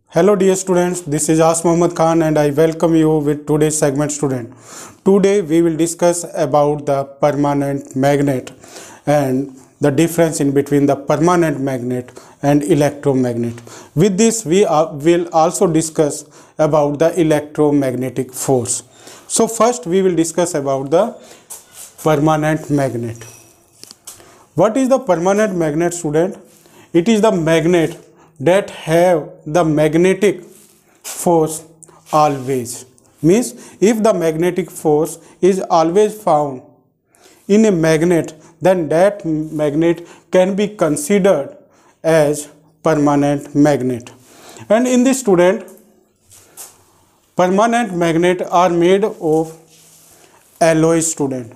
Hello dear students, this is As Mohammad Khan and I welcome you with today's segment student. Today we will discuss about the permanent magnet and the difference in between the permanent magnet and electromagnet. With this we will also discuss about the electromagnetic force. So first we will discuss about the permanent magnet. What is the permanent magnet, student? It is the magnet that have the magnetic force always. Means if the magnetic force is always found in a magnet, then that magnet can be considered as permanent magnet. And in this, student, permanent magnet are made of alloys, student.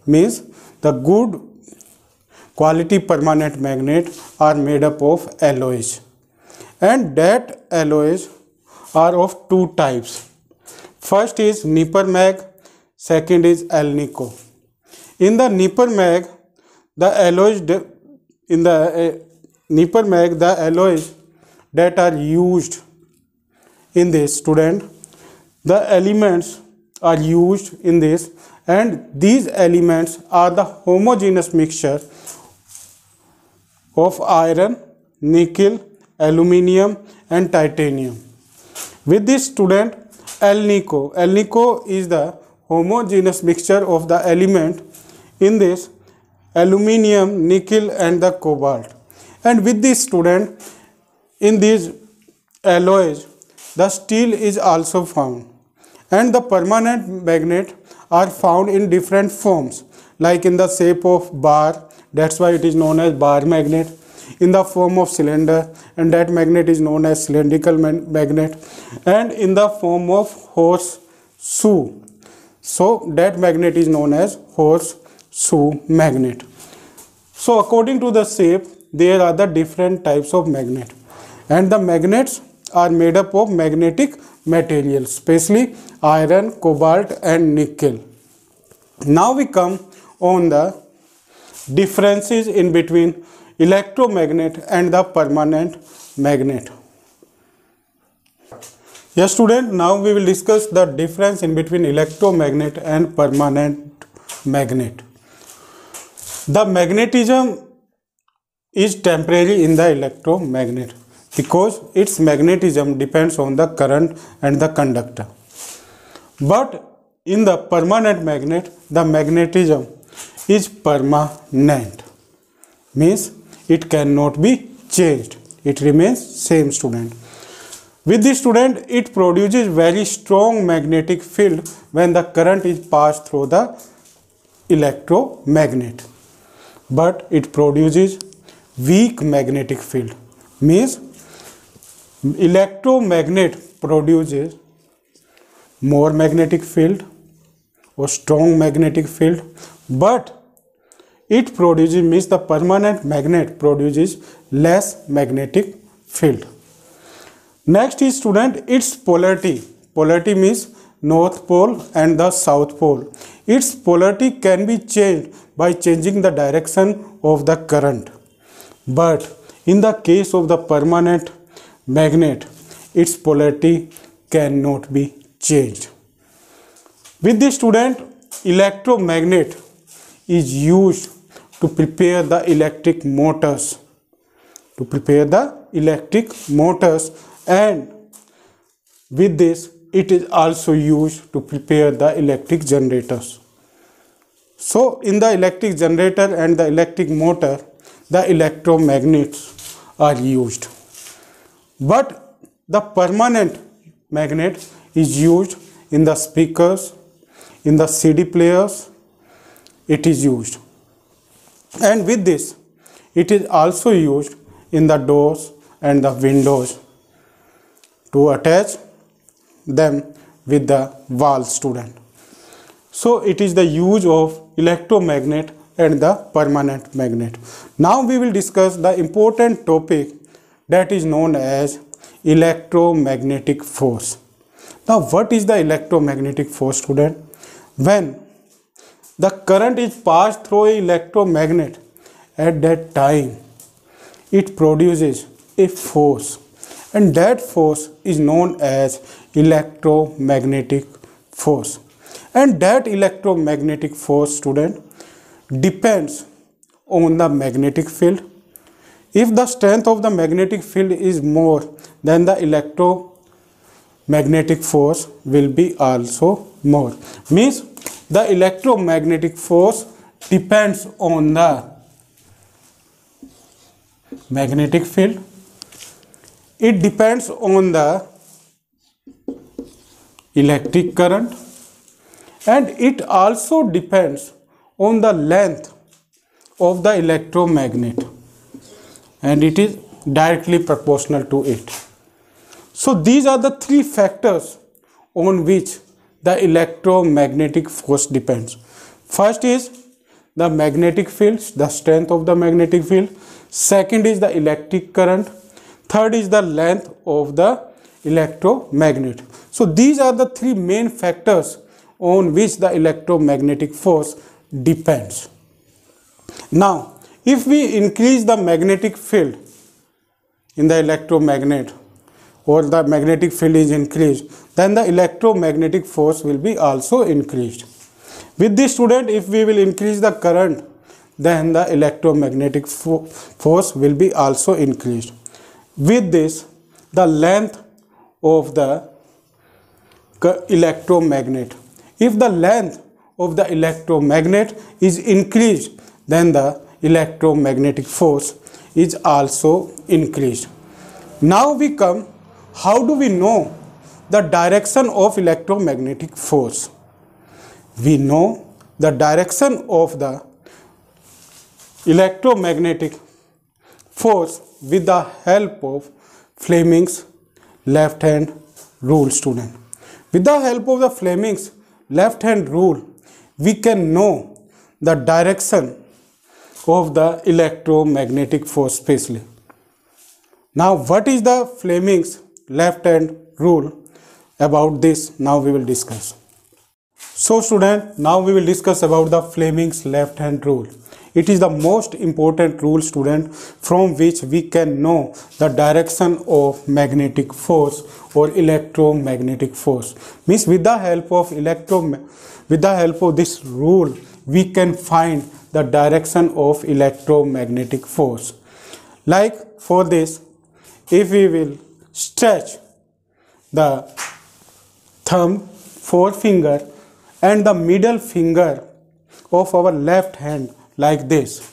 Means the good quality permanent magnet are made up of alloys, and that alloys are of two types. First is Nipper mag, second is Alnico. In the Nipper mag, the alloys that are used in this, student, the elements are used in this, and these elements are the homogeneous mixture of iron, nickel, aluminium and titanium. With this, student, Alnico is the homogeneous mixture of the element in this aluminium, nickel and the cobalt. And with this, student, in these alloys the steel is also found, and the permanent magnet are found in different forms, like in the shape of bar, that's why it is known as bar magnet, in the form of cylinder, and that magnet is known as cylindrical magnet, and in the form of horseshoe, so that magnet is known as horseshoe magnet. So according to the shape, there are the different types of magnet, and the magnets are made up of magnetic materials, especially iron, cobalt and nickel. Now we come on the differences in between electromagnet and the permanent magnet. Yes, student, now we will discuss the difference in between electromagnet and permanent magnet. The magnetism is temporary in the electromagnet because its magnetism depends on the current and the conductor. But in the permanent magnet, the magnetism is permanent. Means it cannot be changed. It remains same, student. With this, student, it produces very strong magnetic field when the current is passed through the electromagnet. But it produces weak magnetic field. Means electromagnet produces more magnetic field or strong magnetic field, but it produces, means the permanent magnet produces less magnetic field. Next is, student, its polarity. Polarity means north pole and the south pole. Its polarity can be changed by changing the direction of the current. But in the case of the permanent magnet, its polarity cannot be changed. With this, student, electromagnet is used to prepare the electric motors. And with this, it is also used to prepare the electric generators. So in the electric generator and the electric motor, the electromagnets are used. But the permanent magnet is used in the speakers, in the CD players, it is used. And with this, it is also used in the doors and the windows to attach them with the wall, student. So it is the use of electromagnet and the permanent magnet. Now we will discuss the important topic that is known as electromagnetic force. Now what is the electromagnetic force, student? When the current is passed through an electromagnet, at that time it produces a force, and that force is known as electromagnetic force. And that electromagnetic force, student, depends on the magnetic field. If the strength of the magnetic field is more, then the electromagnetic force will be also more. Means the electromagnetic force depends on the magnetic field. It depends on the electric current, and it also depends on the length of the electromagnet, and it is directly proportional to it. So these are the three factors on which the electromagnetic force depends. First is the magnetic field, the strength of the magnetic field. Second is the electric current. Third is the length of the electromagnet. So these are the three main factors on which the electromagnetic force depends. Now, if we increase the magnetic field in the electromagnet, or the magnetic field is increased, then the electromagnetic force will be also increased. With this, student, if we will increase the current, then the electromagnetic force will be also increased. With this, the length of the electromagnet. If the length of the electromagnet is increased, then the electromagnetic force is also increased. Now we come, how do we know the direction of electromagnetic force? We know the direction of the electromagnetic force with the help of Fleming's left hand rule, student. With the help of the Fleming's left hand rule, we can know the direction of the electromagnetic force specially. Now, what is the Fleming's left hand rule? About this now we will discuss. So student, now we will discuss about the Fleming's left hand rule. It is the most important rule, student, from which we can know the direction of magnetic force or electromagnetic force. Means with the help of this rule, we can find the direction of electromagnetic force. Like for this, if we will stretch the thumb, forefinger and the middle finger of our left hand like this,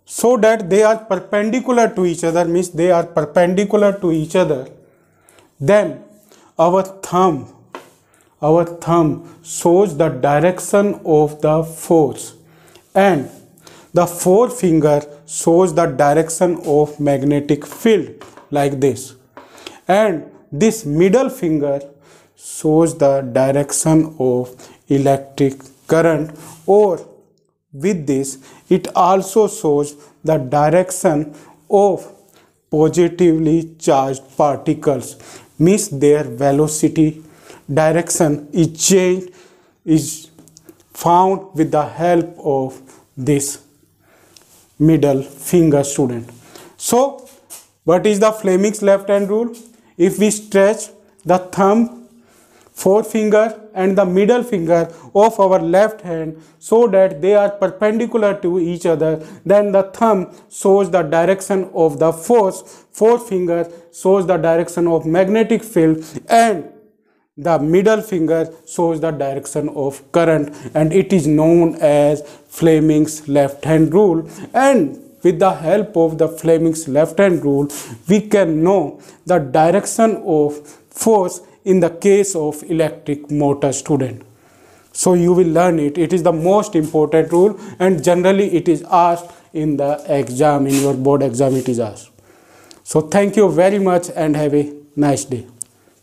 so that they are perpendicular to each other, means they are perpendicular to each other, then our thumb shows the direction of the force and the forefinger shows the direction of magnetic field like this, and this middle finger shows the direction of electric current, or with this it also shows the direction of positively charged particles, means their velocity direction is found with the help of this middle finger, student. So what is the Fleming's left hand rule? If we stretch the thumb, forefinger and the middle finger of our left hand so that they are perpendicular to each other, then the thumb shows the direction of the force, forefinger shows the direction of magnetic field, and the middle finger shows the direction of current, and it is known as Fleming's left hand rule. And with the help of the Fleming's left hand rule, we can know the direction of force in the case of electric motor, student. So you will learn it. It is the most important rule, and generally it is asked in the exam, in your board exam it is asked. So thank you very much and have a nice day.